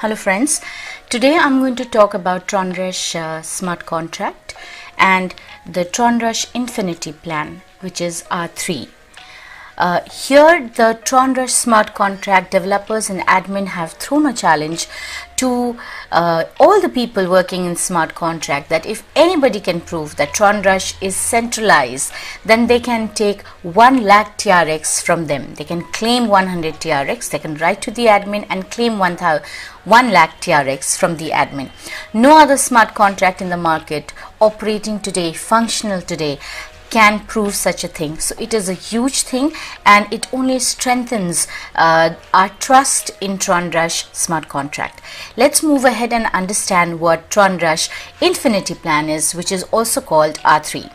Hello friends, today I'm going to talk about TronRush smart contract and the TronRush Infinity plan, which is R3. Here the TronRush smart contract developers and admin have thrown a challenge to all the people working in smart contract that if anybody can prove that TronRush is centralized, then they can take 1 lakh TRX from them. They can claim 100 TRX, they can write to the admin and claim 1 lakh TRX from the admin. No other smart contract in the market operating today, functional today, can prove such a thing. So it is a huge thing and it only strengthens our trust in TronRush smart contract. Let's move ahead and understand what TronRush Infinity plan is, which is also called R3.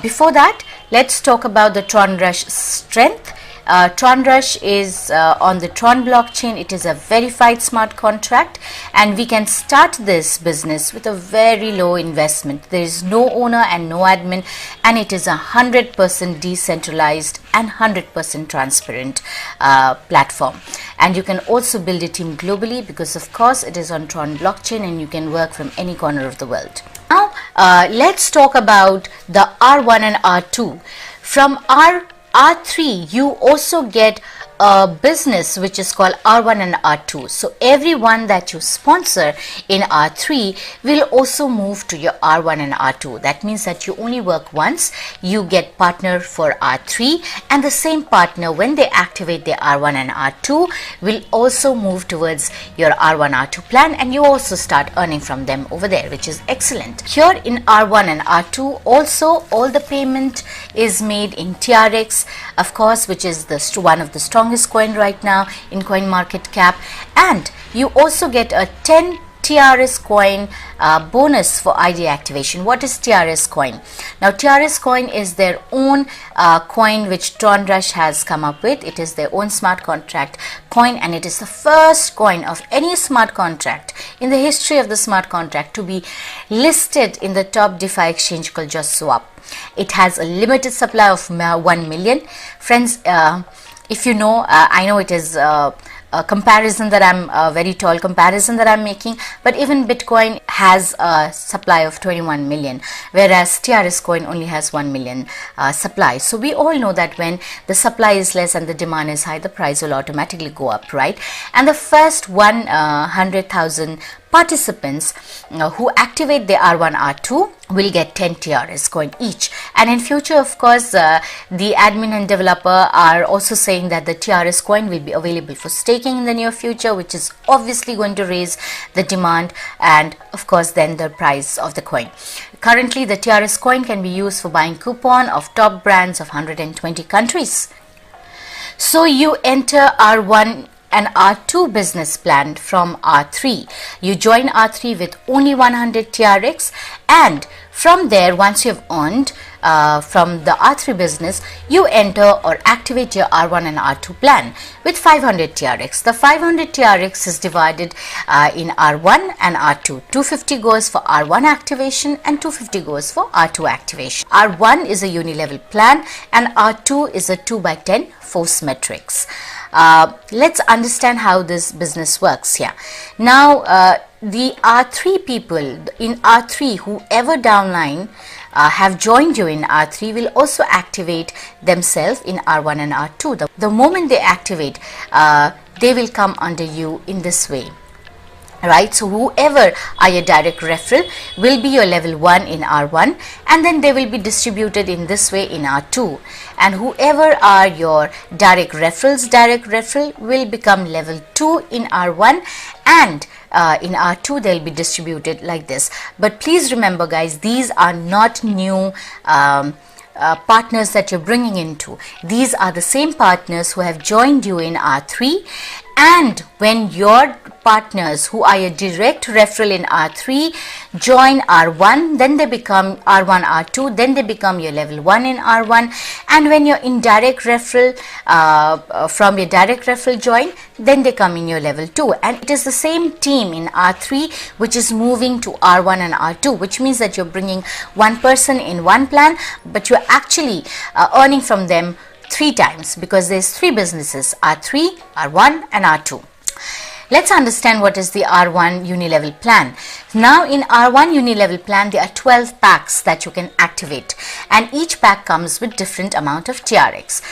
Before that, let's talk about the TronRush strength. TronRush is on the Tron blockchain. It is a verified smart contract and we can start this business with a very low investment. There is no owner and no admin, and it is 100% decentralized and 100% transparent platform. And you can also build a team globally because of course it is on Tron blockchain and you can work from any corner of the world. Now let's talk about the R1 and R2. From R3 you also get a business which is called R1 and R2. So everyone that you sponsor in R3 will also move to your R1 and R2. That means that you only work once, you get partner for R3, and the same partner, when they activate their R1 and R2, will also move towards your R1 R2 plan, and you also start earning from them over there, which is excellent. Here in R1 and R2 also all the payment is made in TRX, of course, which is one of the strongest coin right now in coin market cap, and you also get a 10 TRS coin bonus for ID activation. What is TRS coin? Now TRS coin is their own coin which TronRush has come up with. It is their own smart contract coin, and it is the first coin of any smart contract in the history of the smart contract to be listed in the top DeFi exchange called JustSwap. It has a limited supply of 1 million. Friends, if you know, I know it is a comparison that I'm very tall comparison that I'm making, but even Bitcoin has a supply of 21 million, whereas TRS coin only has 1 million supply. So we all know that when the supply is less and the demand is high, the price will automatically go up, right? And the first 100,000 participants who activate the R1 R2 will get 10 TRS coin each. And in future, of course, the admin and developer are also saying that the TRS coin will be available for staking in the near future, which is obviously going to raise the demand and of course then the price of the coin. Currently the TRS coin can be used for buying coupon of top brands of 120 countries. So you enter R1 and R2 business plan from R3. You join R3 with only 100 TRX, and from there, once you have earned from the R3 business, you enter or activate your R1 and R2 plan with 500 TRX. The 500 TRX is divided in R1 and R2. 250 goes for R1 activation and 250 goes for R2 activation. R1 is a uni-level plan and R2 is a 2x10 force matrix. Let's understand how this business works here. Now, the R3 people in R3, whoever downline have joined you in R3, will also activate themselves in R1 and R2. The moment they activate, they will come under you in this way. Right, so whoever are your direct referral will be your level 1 in R1, and then they will be distributed in this way in R2, and whoever are your direct referral will become level 2 in R1, and in R2 they'll be distributed like this. But please remember guys, these are not new partners that you're bringing into. These are the same partners who have joined you in R3, and when your partners who are your direct referral in R3 join R1, then they become R1 R2, then they become your level 1 in R1, and when your indirect referral from your direct referral join, then they come in your level 2, and it is the same team in R3 which is moving to R1 and R2, which means that you're bringing one person in one plan, but you're actually earning from them 3 times because there's 3 businesses, R3, R1 and R2. Let's understand what is the R1 Unilevel plan. Now in R1 Unilevel plan, there are 12 packs that you can activate, and each pack comes with different amount of TRX.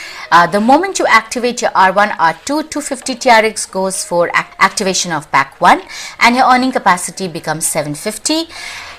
The moment you activate your R1, R2, 250 TRX goes for activation of pack 1, and your earning capacity becomes 750.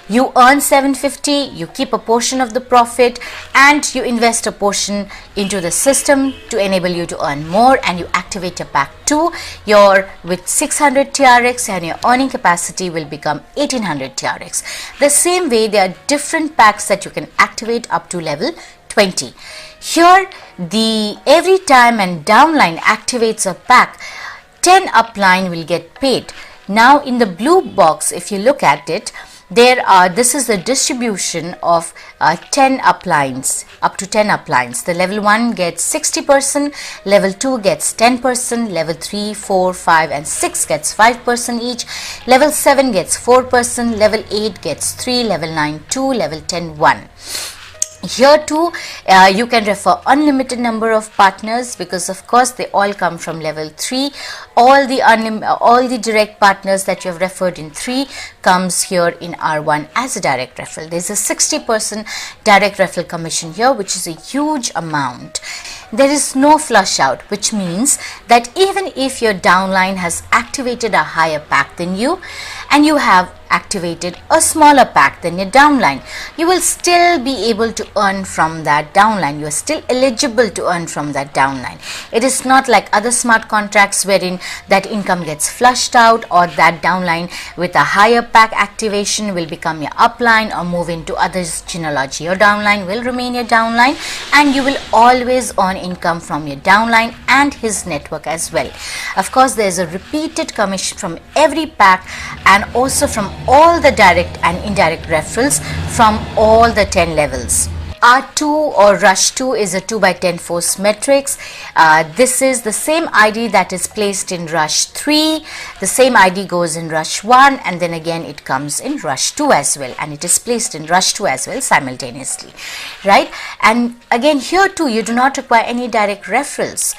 You earn 750, you keep a portion of the profit, and you invest a portion into the system to enable you to earn more, and you activate your pack 2. You're with 600 TRX and your earning capacity will become 1800 TRX. The same way, there are different packs that you can activate up to level 20. Here, every time an downline activates a pack, 10 upline will get paid. Now in the blue box, if you look at it, this is the distribution of 10 uplines, up to 10 uplines. The level 1 gets 60%, level 2 gets 10%, level 3, 4, 5 and 6 gets 5% each, level 7 gets 4%, level 8 gets 3, level 9 2, level 10 1. Here too, you can refer unlimited number of partners, because of course they all come from level 3. All the direct partners that you have referred in 3 comes here in R1 as a direct referral. There is a 60% direct referral commission here, which is a huge amount. There is no flush out, which means that even if your downline has activated a higher pack than you, and you have activated a smaller pack than your downline, you will still be able to earn from that downline. You are still eligible to earn from that downline. It is not like other smart contracts wherein that income gets flushed out, or that downline with a higher pack activation will become your upline or move into others' genealogy. Your downline will remain your downline, and you will always earn income from your downline and his network as well. Of course, there is a repeated commission from every pack, and also from all the direct and indirect referrals from all the 10 levels. R2 or Rush 2 is a 2x10 force matrix. This is the same ID that is placed in Rush 3. The same ID goes in Rush 1, and then again it comes in Rush 2 as well, and it is placed in Rush 2 as well simultaneously, right? And again here too, you do not require any direct referrals.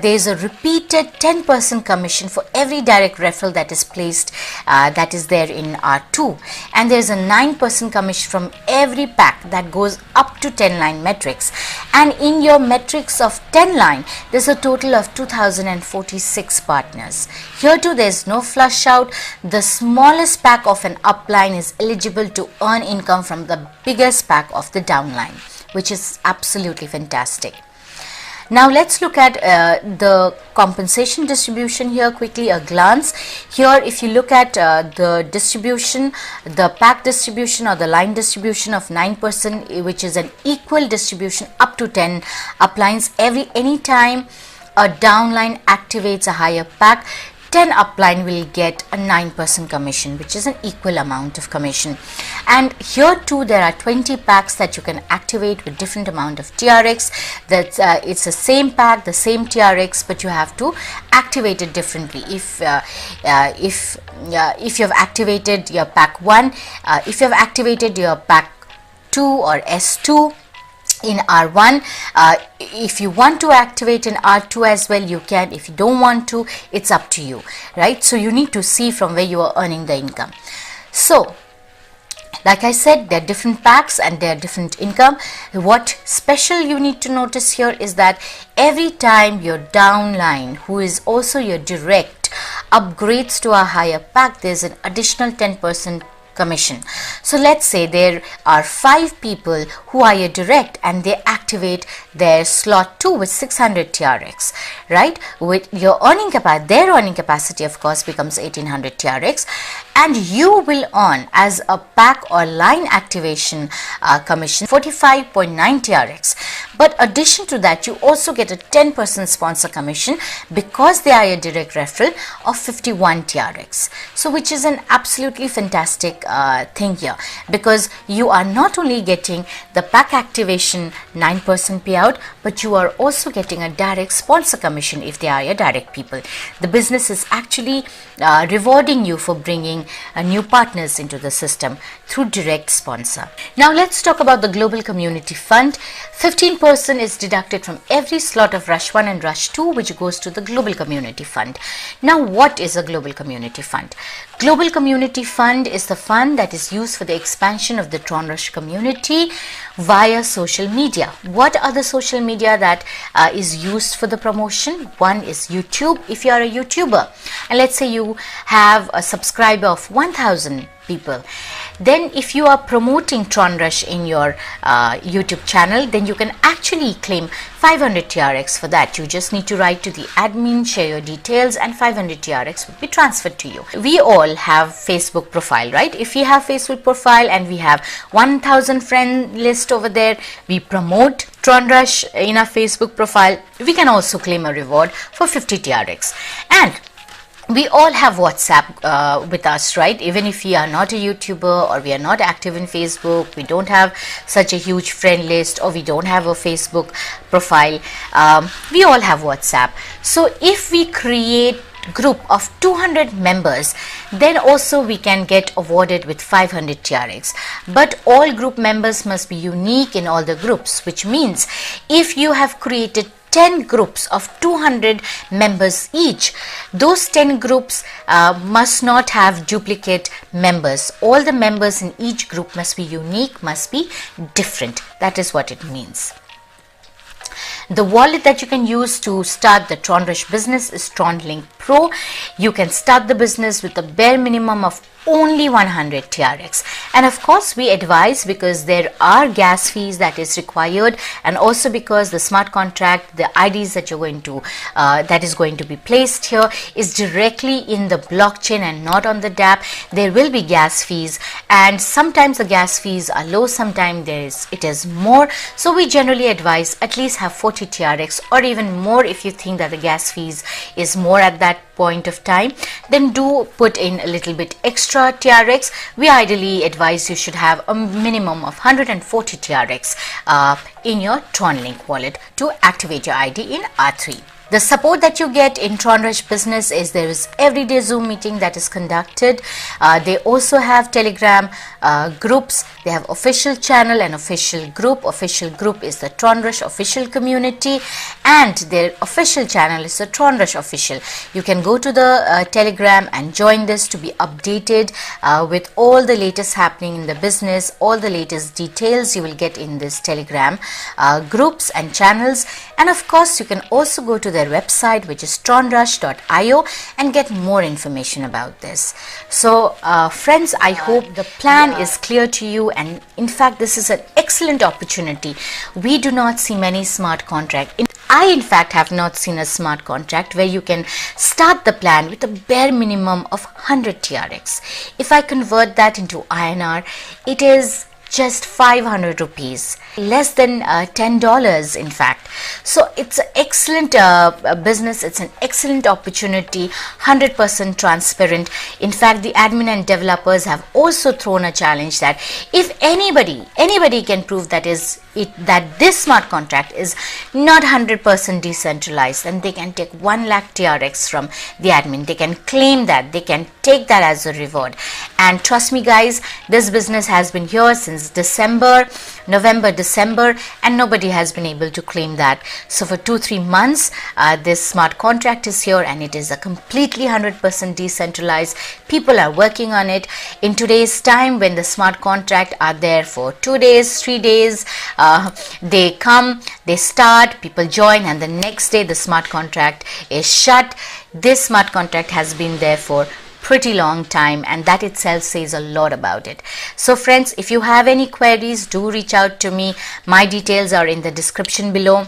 There is a repeated 10% commission for every direct referral that is placed, that is there in R2, and there is a 9% commission from every pack that goes up to 10 line metrics. And in your metrics of 10 line, there's a total of 2046 partners. Here too, there's no flush out. The smallest pack of an upline is eligible to earn income from the biggest pack of the downline, which is absolutely fantastic. Now let's look at the compensation distribution here quickly, a glance. Here if you look at the distribution, the pack distribution or the line distribution of 9%, which is an equal distribution up to 10 uplines. Anytime a downline activates a higher pack, 10 upline will get a 9% commission, which is an equal amount of commission. And here too, there are 20 packs that you can activate with different amount of TRX. That's it's the same pack, the same TRX, but you have to activate it differently. If you have activated your pack 1, if you have activated your pack 2 or S2 in R1, if you want to activate in R2 as well, you can. If you don't want to, it's up to you, right? So you need to see from where you are earning the income. So like I said, there are different packs and there are different income. What special you need to notice here is that every time your downline, who is also your direct, upgrades to a higher pack, there's an additional 10% commission. So let's say there are 5 people who are your direct and they activate their slot 2 with 600 TRX, right? With your earning capacity, their earning capacity of course becomes 1800 TRX, and you will earn as a pack or line activation commission 45.9 TRX. But addition to that, you also get a 10% sponsor commission because they are your direct referral of 51 TRX. So which is an absolutely fantastic unique thing here, because you are not only getting the pack activation 9% payout, but you are also getting a direct sponsor commission if they are your direct people. The business is actually rewarding you for bringing new partners into the system through direct sponsor. Now let's talk about the Global Community Fund. 15% is deducted from every slot of Rush 1 and Rush 2, which goes to the Global Community Fund. Now, what is a Global Community Fund? Global Community Fund is the fund that is used for the expansion of the TronRush community via social media. What are the social media that is used for the promotion? One is YouTube. If you are a YouTuber, and let's say you have a subscriber of 1,000 people, then if you are promoting TronRush in your YouTube channel, then you can actually claim 500 TRX for that. You just need to write to the admin, share your details, and 500 TRX would be transferred to you. We all have Facebook profile, right? If we have Facebook profile and we have 1,000 friend list over there, we promote TronRush in our Facebook profile, we can also claim a reward for 50 TRX. And we all have WhatsApp with us, right? Even if we are not a YouTuber or we are not active in Facebook, we don't have such a huge friend list, or we don't have a Facebook profile, we all have WhatsApp. So if we create group of 200 members, then also we can get awarded with 500 TRX. But all group members must be unique in all the groups, which means if you have created 10 groups of 200 members each, those 10 groups must not have duplicate members. All the members in each group must be unique, must be different. That is what it means. The wallet that you can use to start the TronRush business is TronLink Pro. You can start the business with a bare minimum of only 100 TRX, and of course we advise, because there are gas fees that is required, and also because the smart contract, the IDs that you're going to that is going to be placed here is directly in the blockchain and not on the DApp. There will be gas fees, and sometimes the gas fees are low, sometimes it is more. So we generally advise at least have 40 TRX or even more. If you think that the gas fees is more at that point of time, then do put in a little bit extra TRX. We ideally advise you should have a minimum of 140 TRX in your TronLink wallet to activate your ID in R3. The support that you get in TronRush business is there is everyday Zoom meeting that is conducted. They also have Telegram groups. They have official channel and official group. Official group is the TronRush official community, and their official channel is the TronRush official. You can go to the Telegram and join this to be updated with all the latest happening in the business. All the latest details you will get in this Telegram groups and channels. And of course, you can also go to their website, which is tronrush.io, and get more information about this. So friends, I hope the plan is clear to you, and in fact this is an excellent opportunity. We do not see many smart contracts. I in fact have not seen a smart contract where you can start the plan with a bare minimum of 100 TRX. If I convert that into INR, it is just 500 rupees, less than $10 in fact. So it's an excellent business, it's an excellent opportunity, 100% transparent. In fact, the admin and developers have also thrown a challenge that if anybody can prove that this smart contract is not 100% decentralized, then they can take 1 lakh TRX from the admin. They can claim that, they can take that as a reward. And trust me guys, this business has been here since November, December, and nobody has been able to claim that. So for 2-3 months, this smart contract is here, and it is a completely 100% decentralized. People are working on it. In today's time, when the smart contract are there for 2 days, 3 days, they come, they start, people join, and the next day the smart contract is shut. This smart contract has been there for pretty long time, and that itself says a lot about it. So friends, if you have any queries, do reach out to me. My details are in the description below.